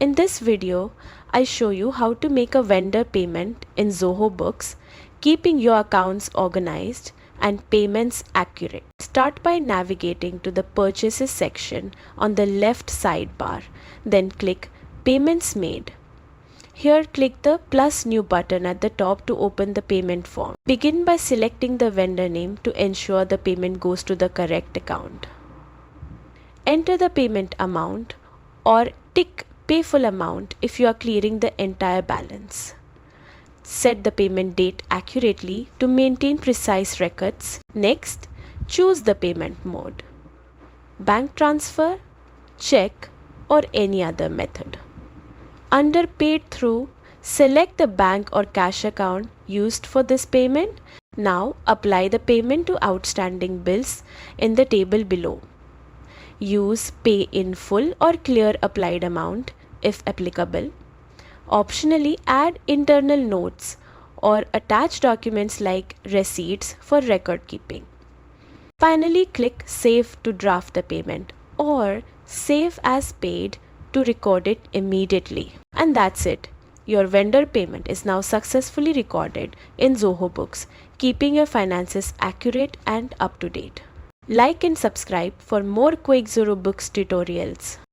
In this video, I show you how to make a vendor payment in Zoho Books, keeping your accounts organized and payments accurate. Start by navigating to the Purchases section on the left sidebar, then click Payments Made. Here click the plus new button at the top to open the payment form. Begin by selecting the vendor name to ensure the payment goes to the correct account. Enter the payment amount or tick Pay full amount if you are clearing the entire balance. Set the payment date accurately to maintain precise records. Next, choose the payment mode: bank transfer, check, or any other method. Under Paid Through, select the bank or cash account used for this payment. Now apply the payment to outstanding bills in the table below. Use Pay in Full or Clear Applied Amount if applicable. Optionally, add internal notes or attach documents like receipts for record keeping. Finally, click Save to draft the payment or Save as paid to record it immediately. And that's it. Your vendor payment is now successfully recorded in Zoho Books, keeping your finances accurate and up to date. Like and subscribe for more quick Zoho Books tutorials.